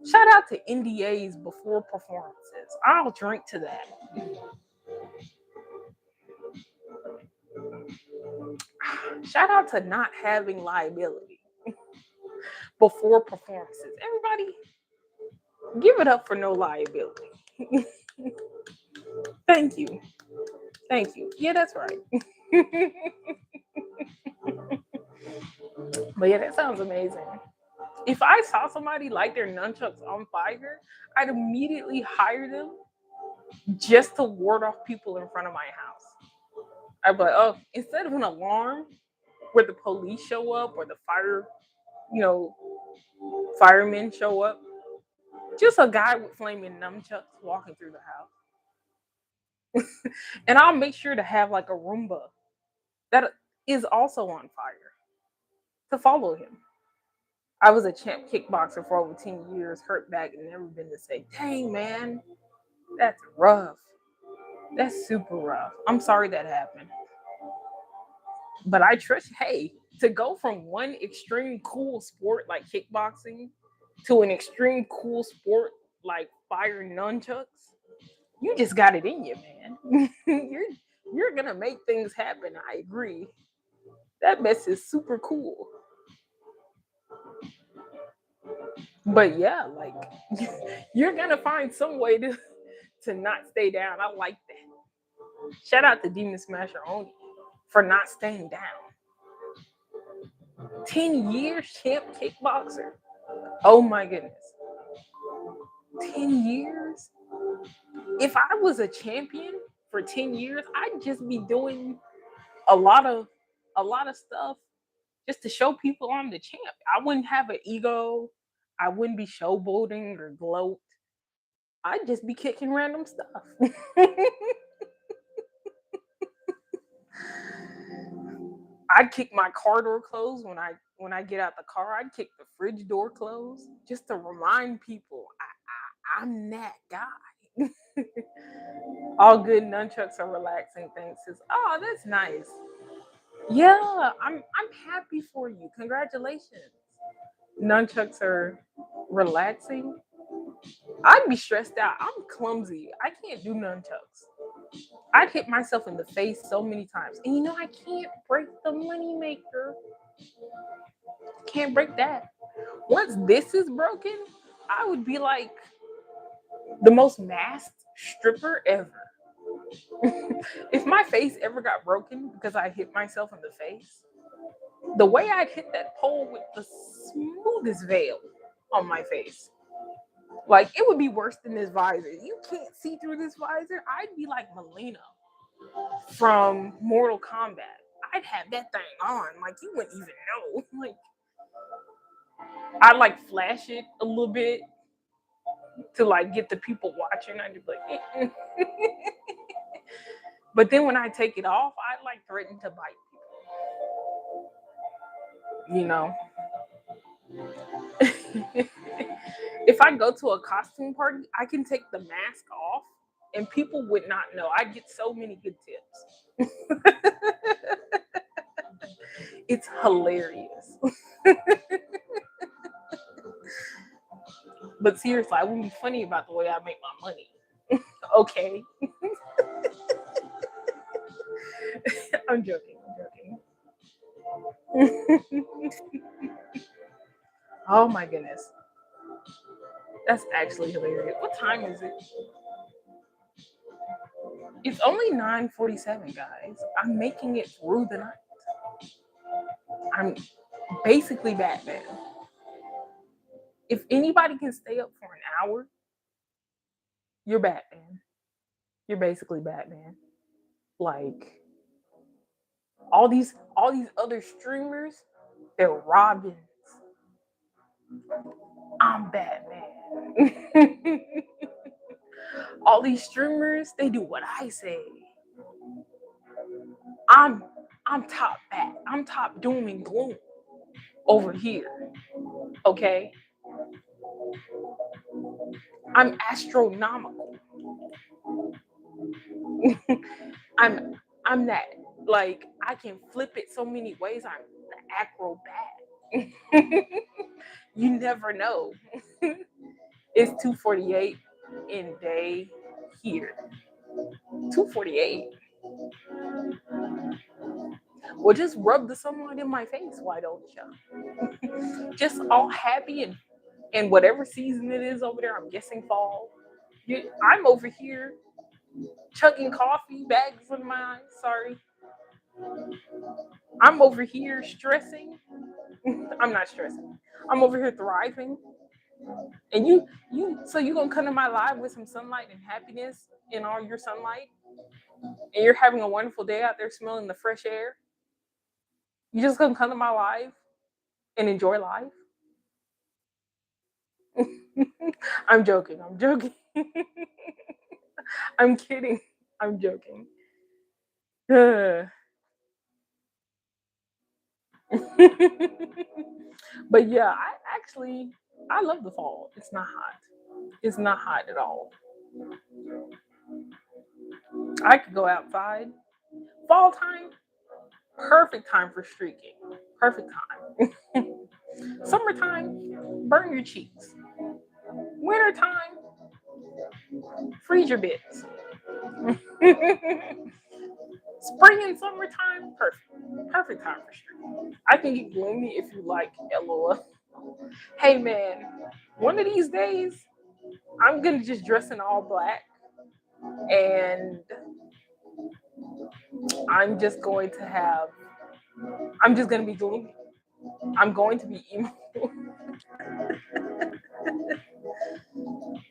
[SPEAKER 1] Shout out to NDAs before performances. I'll drink to that. Shout out to not having liability before performances. Everybody, give it up for no liability. Thank you. Thank you. Yeah, that's right. But yeah, that sounds amazing. If I saw somebody light their nunchucks on fire, I'd immediately hire them just to ward off people in front of my house. I'd be like, oh, instead of an alarm where the police show up or the fire, you know, firemen show up, just a guy with flaming nunchucks walking through the house. And I'll make sure to have like a Roomba that is also on fire to follow him. I was a champ kickboxer for over 10 years, hurt back and never been the same. Dang, man, that's rough. That's super rough. I'm sorry that happened. But I trust, hey, to go from one extreme cool sport like kickboxing to an extreme cool sport like fire nunchucks, you just got it in you, man. you're gonna make things happen. I agree. That mess is super cool. But yeah, like you're gonna find some way to not stay down. I like that. Shout out to Demon Smasher Oni for not staying down. 10 years champ kickboxer. Oh my goodness. 10 years? If I was a champion for 10 years, I'd just be doing a lot of stuff just to show people I'm the champ. I wouldn't have an ego. I wouldn't be showboating or gloat. I'd just be kicking random stuff. I'd kick my car door closed when I get out the car. I'd kick the fridge door closed just to remind people I'm that guy. All good nunchucks are relaxing. Thanks. Oh, that's nice. Yeah, I'm happy for you. Congratulations. Nunchucks are relaxing. I'd be stressed out. I'm clumsy. I can't do nunchucks. I'd hit myself in the face so many times. And you know, I can't break the money maker. Can't break that. Once this is broken, I would be like the most masked stripper ever. If my face ever got broken because I hit myself in the face, the way I'd hit that pole with the smoothest veil on my face, like it would be worse than this visor. You can't see through this visor. I'd be like Melina from Mortal Kombat. I'd have that thing on, like you wouldn't even know. Like I'd like flash it a little bit to like get the people watching. I'd be like, but then when I take it off, I'd like threaten to bite people. You know. If I go to a costume party, I can take the mask off and people would not know. I get so many good tips. It's hilarious. But seriously, I wouldn't be funny about the way I make my money. Okay. I'm joking. Oh my goodness. That's actually hilarious. What time is it? It's only 9:47, guys. I'm making it through the night. I'm basically Batman. If anybody can stay up for an hour, you're Batman. You're basically Batman. Like all these other streamers, they're Robins. I'm Batman. All these streamers, they do what I say. I'm I'm top bat. I'm top doom and gloom over here. Okay? I'm astronomical. I'm that. Like I can flip it so many ways. I'm the acrobat. You never know. It's 2:48 in day here. 2:48. Well, just rub the sunlight in my face. Why don't you? Just all happy and whatever season it is over there. I'm guessing fall. I'm over here chugging coffee, bags in my eyes. Sorry. I'm over here stressing. I'm not stressing. I'm over here thriving. And so you gonna come to my live with some sunlight and happiness in all your sunlight, and you're having a wonderful day out there smelling the fresh air. You just gonna come to my live and enjoy life. I'm joking. I'm joking. I'm kidding. I'm joking. But yeah, I love the fall. It's not hot. It's not hot at all. I could go outside. Fall time, perfect time for streaking. Perfect time. Summertime, burn your cheeks. Wintertime, freeze your bits. Spring and summertime, perfect. Perfect time for streaking. I can get gloomy if you like, LOL. Hey man, one of these days, I'm gonna just dress in all black and I'm just going to have, I'm just gonna be gloomy. I'm going to be emo.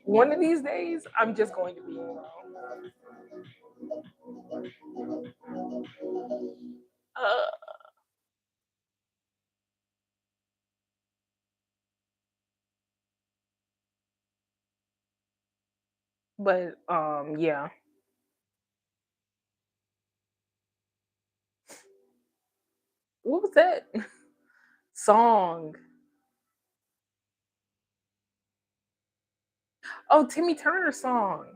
[SPEAKER 1] One of these days, I'm just going to be emo. Uh, but yeah. What was that song? Oh, Timmy Turner song.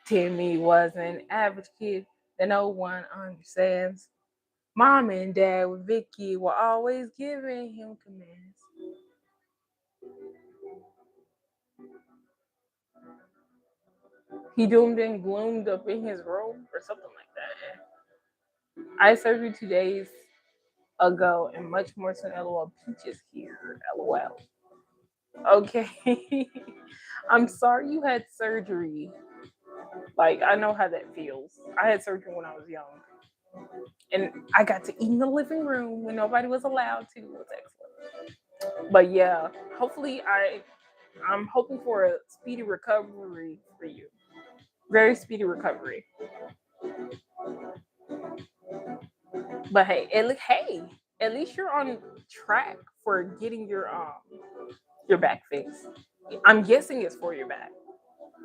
[SPEAKER 1] Timmy was an average kid that no one understands. Mom and dad with Vicky were always giving him commands. He doomed and gloomed up in his room or something like that. I had surgery 2 days ago and much more soon. LOL. Peaches here. LOL. Okay. I'm sorry you had surgery. Like, I know how that feels. I had surgery when I was young. And I got to eat in the living room when nobody was allowed to. It was excellent. But yeah, hopefully I'm hoping for a speedy recovery for you. Very speedy recovery. But at least you're on track for getting your back fixed. I'm guessing it's for your back.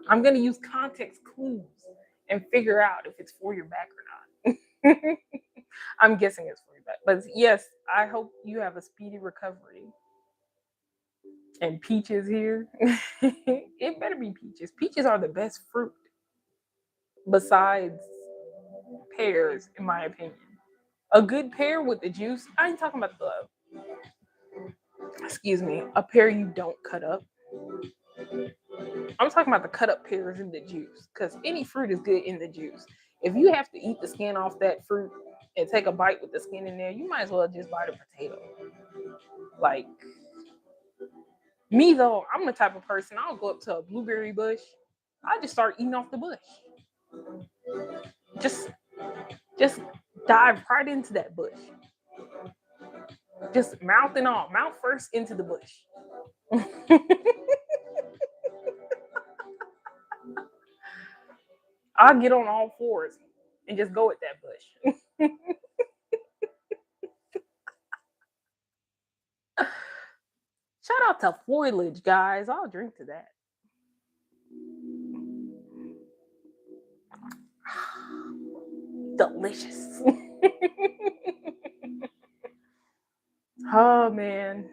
[SPEAKER 1] I'm gonna use context clues and figure out if it's for your back or not. I'm guessing it's for your back. But yes, I hope you have a speedy recovery. And peaches here. It better be peaches. Peaches are the best fruit besides pears, in my opinion. A good pear with the juice. I ain't talking about excuse me, a pear you don't cut up. I'm talking about the cut up pears in the juice. Because any fruit is good in the juice. If you have to eat the skin off that fruit and take a bite with the skin in there, you might as well just buy the potato. Like, me though, I'm the type of person, I'll go up to a blueberry bush. I just start eating off the bush. Just just dive right into that bush. Just mouth and all. Mouth first into the bush. I'll get on all fours and just go at that bush. Shout out to foliage, guys. I'll drink to that. Delicious. Oh man.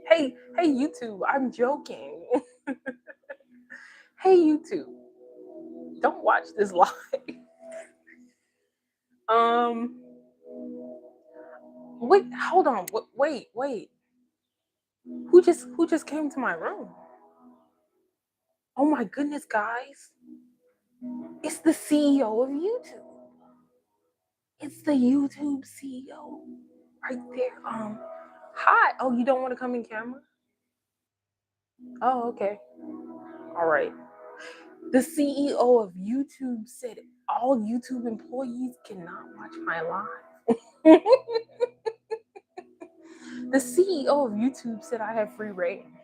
[SPEAKER 1] Hey, YouTube, I'm joking. Hey YouTube, don't watch this live. Um wait, hold on. Wait. Who just came to my room? Oh my goodness, guys. It's the CEO of YouTube. It's the YouTube CEO right there. Hi. Oh, you don't want to come in camera? Oh, okay. All right. The CEO of YouTube said all YouTube employees cannot watch my live. The CEO of YouTube said I have free reign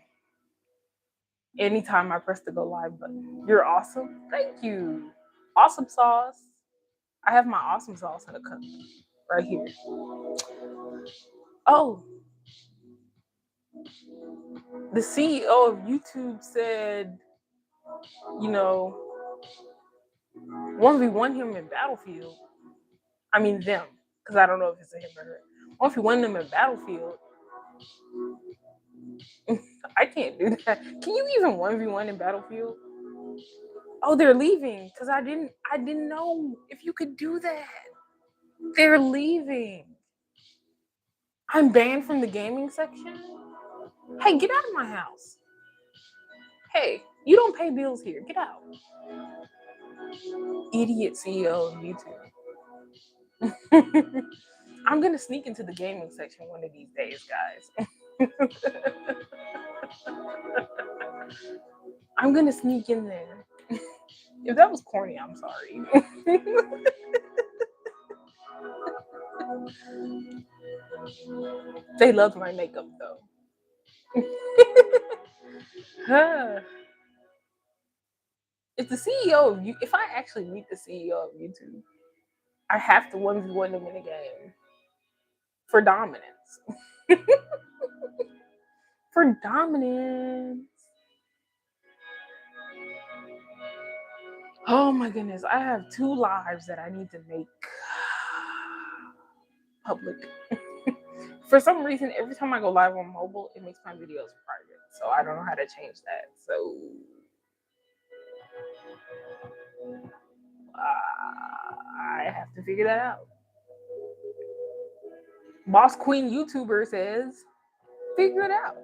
[SPEAKER 1] anytime I press the go live button. You're awesome. Thank you. Awesome sauce. I have my awesome sauce in a cup right here. Oh, the CEO of YouTube said, you know, 1v1 him in Battlefield. I mean, them, because I don't know if it's a him or her. 1v1 them in Battlefield. I can't do that. Can you even 1v1 in Battlefield? Oh, they're leaving because I didn't know if you could do that. They're leaving. I'm banned from the gaming section. Hey, get out of my house. Hey, you don't pay bills here. Get out. Idiot CEO of YouTube. I'm gonna sneak into the gaming section one of these days, guys. I'm gonna sneak in there. If that was corny, I'm sorry. They love my makeup though. If the CEO of you, if I actually meet the CEO of YouTube, I have to 1v1 them in a game for dominance. For dominance. Oh my goodness, I have 2 lives that I need to make public. For some reason, every time I go live on mobile, it makes my videos private. So I don't know how to change that. So I have to figure that out. Boss Queen YouTuber says, figure it out.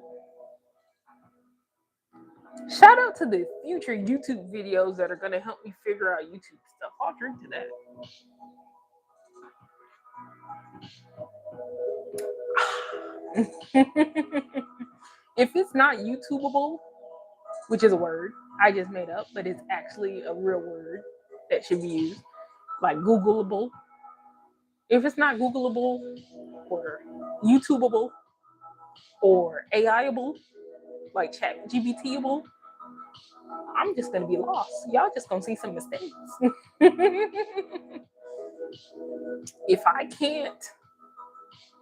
[SPEAKER 1] Shout out to the future YouTube videos that are gonna help me figure out YouTube stuff. I'll drink to that. If it's not YouTubeable, which is a word I just made up, but it's actually a real word that should be used, like Googleable. If it's not Googleable or YouTubeable or AIable, like Chat GBTable, I'm just gonna be lost. Y'all just gonna see some mistakes. If I can't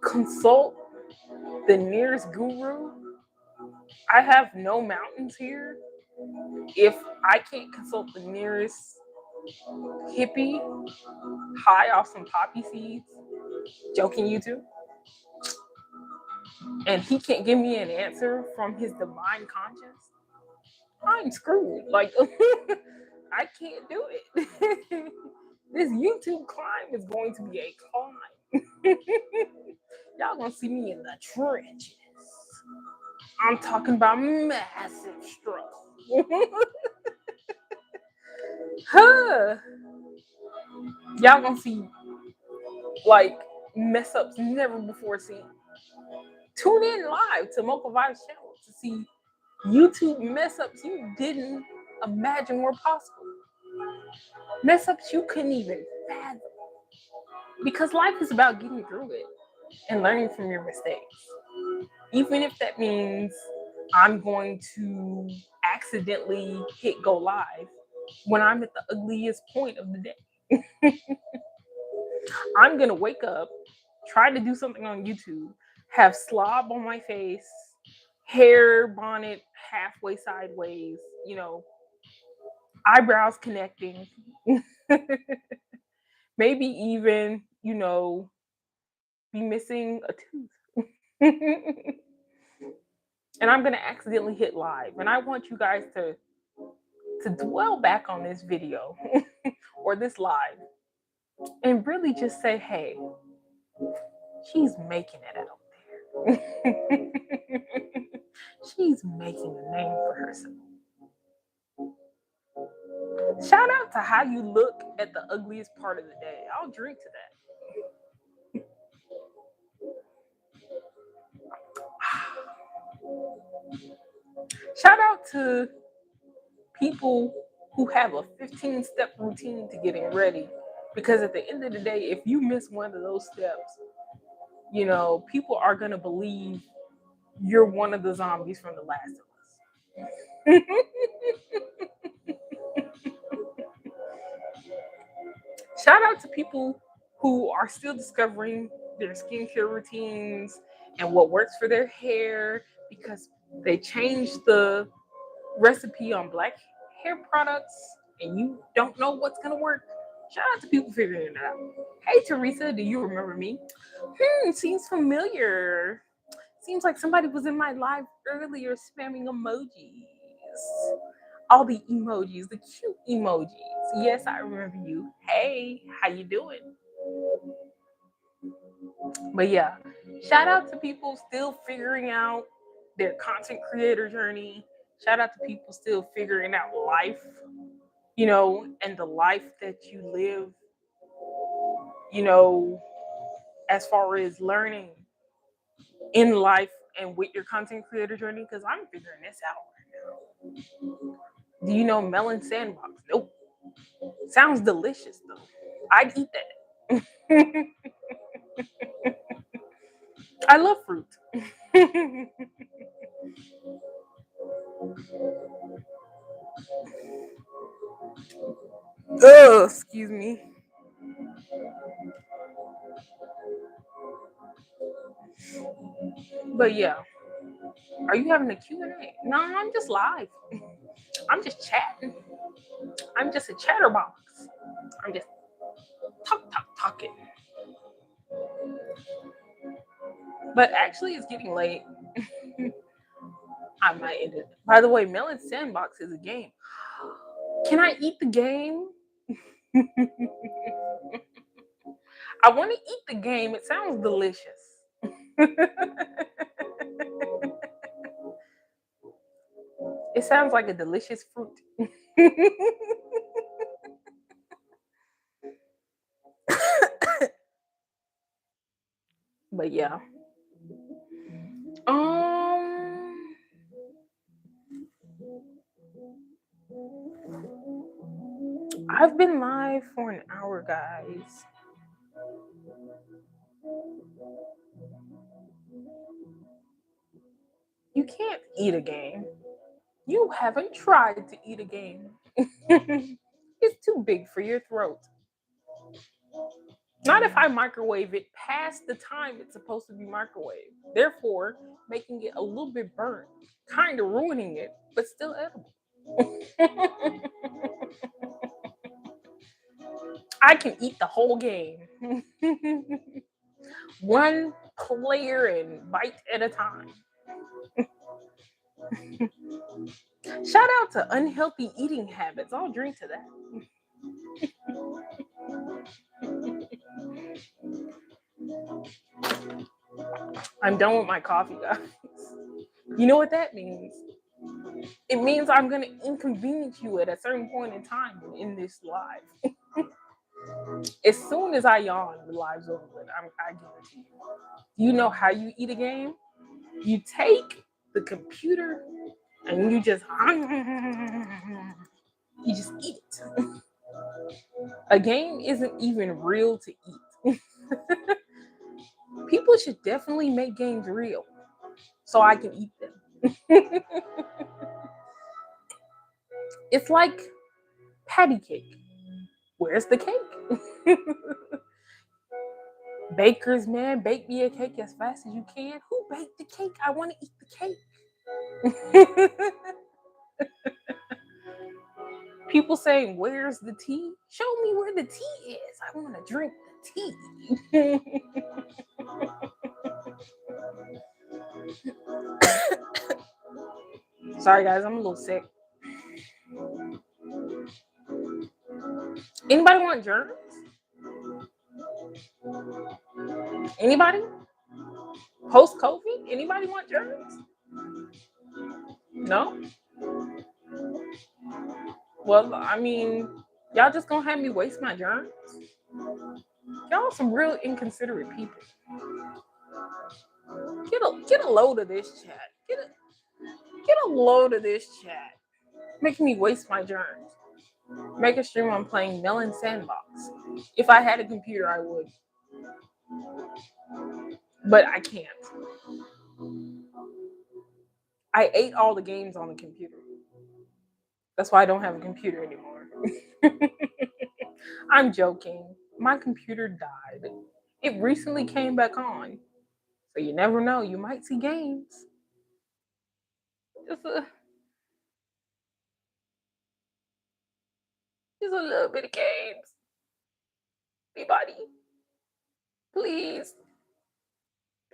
[SPEAKER 1] consult the nearest guru, I have no mountains here. If I can't consult the nearest hippie high off some poppy seeds, joking YouTube, and he can't give me an answer from his divine conscience, I'm screwed. Like, I can't do it. This YouTube climb is going to be a climb. Y'all gonna see me in the trenches. I'm talking about massive struggle. Huh. Y'all gonna see like mess ups never before seen. Tune in live to Mocha Vibes channel to see YouTube mess ups you didn't imagine were possible. Mess ups you couldn't even fathom. Because life is about getting through it and learning from your mistakes. Even if that means I'm going to accidentally hit go live when I'm at the ugliest point of the day. I'm going to wake up, try to do something on YouTube, have slob on my face, hair bonnet halfway sideways, eyebrows connecting. Maybe even, be missing a tooth. And I'm going to accidentally hit live. And I want you guys to dwell back on this video or this live and really just say, hey, she's making it out there. She's making a name for herself. Shout out to how you look at the ugliest part of the day. I'll drink to that. Shout out to people who have a 15-step routine to getting ready. Because at the end of the day, if you miss one of those steps, people are going to believe you're one of the zombies from The Last of Us. Shout out to people who are still discovering their skincare routines and what works for their hair because they changed the recipe on black hair products and you don't know what's going to work. Shout out to people figuring it out. Hey, Teresa, do you remember me? Seems familiar. Seems like somebody was in my live earlier spamming emojis. All the emojis, the cute emojis. Yes, I remember you. Hey, how you doing? But yeah, shout out to people still figuring out their content creator journey. Shout out to people still figuring out life, and the life that you live, as far as learning in life and with your content creator journey, because I'm figuring this out right now. Do you know melon sandbox? Nope. Sounds delicious though. I'd eat that. I love fruit. Oh, excuse me. But yeah, are you having a Q&A? No, I'm just live. I'm just chatting. I'm just a chatterbox. I'm just talking. But actually, it's getting late. I might end it. By the way, Melon Sandbox is a game. Can I eat the game? I want to eat the game. It sounds delicious. It sounds like a delicious fruit. But yeah. Um I've been live for an hour, guys. You can't eat a game. You haven't tried to eat a game. It's too big for your throat. Not if I microwave it past the time it's supposed to be microwaved, therefore making it a little bit burnt, kind of ruining it, but still edible. I can eat the whole game. One player and bite at a time. Shout out to unhealthy eating habits. I'll drink to that. I'm done with my coffee, guys. You know what that means? It means I'm going to inconvenience you at a certain point in time in this live. As soon as I yawn, the live's over with. I guarantee you. You know how you eat a game? You take the computer and you just eat it. A game isn't even real to eat. People should definitely make games real so I can eat them. It's like patty cake. Where's the cake? Bakers, man, bake me a cake as fast as you can. Who baked the cake? I want to eat the cake. People saying, "Where's the tea?" Show me where the tea is. I want to drink the tea. Sorry, guys, I'm a little sick. Anybody want germs? Anybody? Post COVID? Anybody want germs? No? Well, I mean, y'all just gonna have me waste my germs? Y'all some real inconsiderate people. Get a load of this chat. Get a load of this chat. Making me waste my germs. Make a stream on playing Melon Sandbox. If I had a computer, I would. But I can't. I ate all the games on the computer. That's why I don't have a computer anymore. I'm joking. My computer died. It recently came back on. So you never know. You might see games. Just a little bit of games. Anybody? Please.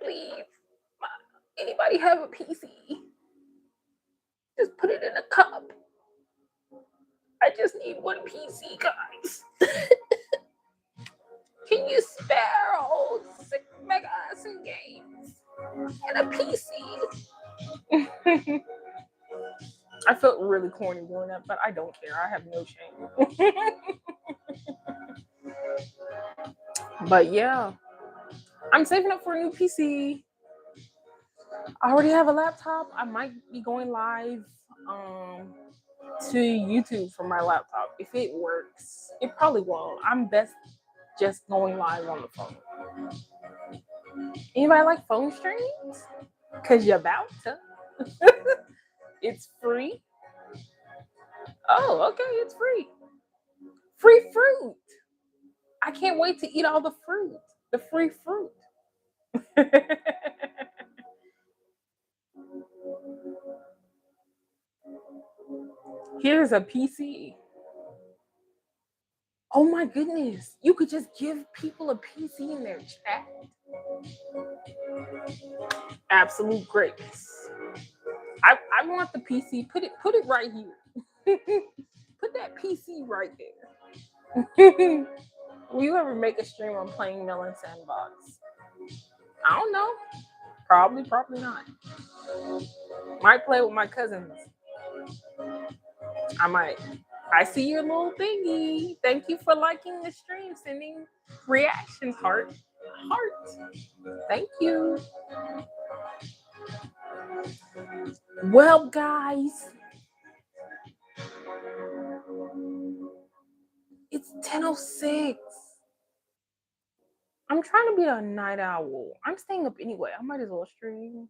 [SPEAKER 1] Please. Anybody have a PC? Just put it in a cup. I just need one PC, guys. Can you spare old 6 megas in games and a PC? I felt really corny doing that, but I don't care. I have no shame. But yeah, I'm saving up for a new PC. I already have a laptop. I might be going live to YouTube from my laptop if it works. It probably won't. I'm best just going live on the phone. Anybody like phone streams? Cause you're about to. It's free. Oh, okay, it's free. Free fruit. I can't wait to eat all the fruit. The free fruit. Here's a PC. Oh my goodness. You could just give people a PC in their chat. Absolute greatness. I want the PC. Put it right here. Put that PC right there. Will you ever make a stream on playing Melon Sandbox? I don't know. Probably not. Might play with my cousins. I see your little thingy. Thank you for liking the stream, sending reactions, heart. Thank you. Well, guys, it's 10:06. I'm trying to be a night owl. I'm staying up anyway. I might as well stream.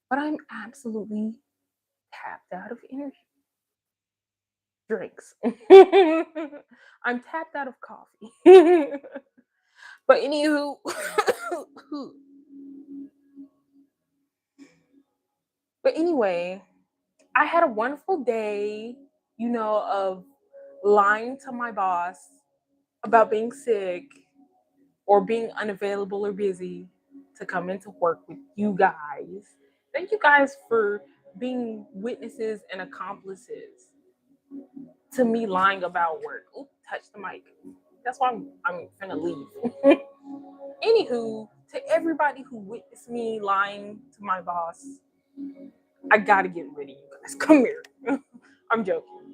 [SPEAKER 1] But I'm absolutely tapped out of energy. Drinks. I'm tapped out of coffee. But anywho, but anyway, I had a wonderful day, of lying to my boss about being sick or being unavailable or busy to come into work with you guys. Thank you guys for being witnesses and accomplices to me lying about work. Ooh, touch the mic. That's why I'm gonna leave. Anywho, to everybody who witnessed me lying to my boss, I gotta get rid of you guys. Come here. I'm joking.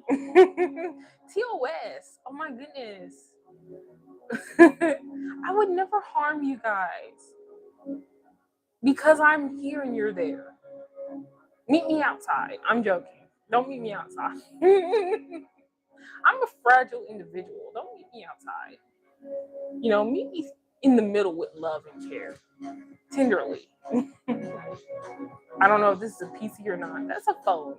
[SPEAKER 1] TOS. Oh my goodness. I would never harm you guys because I'm here and you're there. Meet me outside. I'm joking. Don't meet me outside. I'm a fragile individual. Don't meet me outside. Meet me in the middle with love and care. Tenderly. I don't know if this is a PC or not. That's a phone.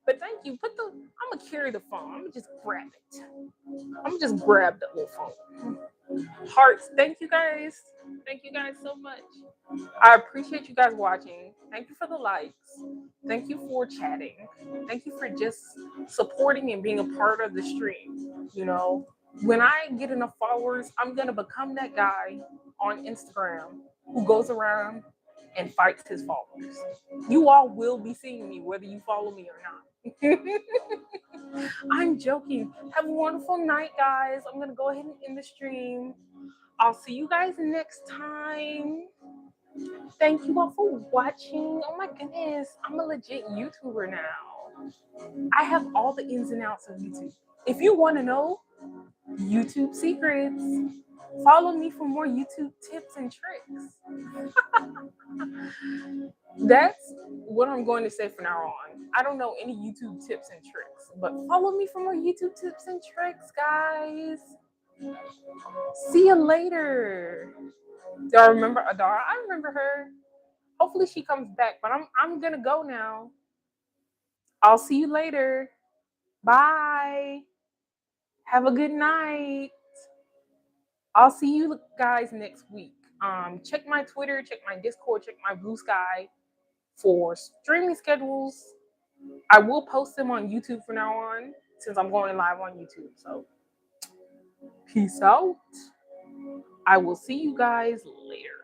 [SPEAKER 1] But thank you. I'm gonna carry the phone. I'm gonna just grab it. I'm gonna just grab that little phone. Hearts. Thank you guys. Thank you guys so much. I appreciate you guys watching. Thank you for the likes. Thank you for chatting. Thank you for just supporting and being a part of the stream. When I get enough followers, I'm gonna become that guy on Instagram who goes around and fights his followers. You all will be seeing me whether you follow me or not. I'm joking. Have a wonderful night, guys. I'm gonna go ahead and end the stream. I'll see you guys next time. Thank you all for watching. Oh my goodness, I'm a legit YouTuber now. I have all the ins and outs of YouTube. If you want to know YouTube secrets, follow me for more YouTube tips and tricks. That's what I'm going to say from now on. I don't know any YouTube tips and tricks, but follow me for more YouTube tips and tricks, guys. See you later. Do I remember Adara? I remember her. Hopefully she comes back, but I'm gonna go now. I'll see you later. Bye. Have a good night. I'll see you guys next week. Check my Twitter, check my Discord, check my Blue Sky for streaming schedules. I will post them on YouTube from now on since I'm going live on YouTube. So peace out. I will see you guys later.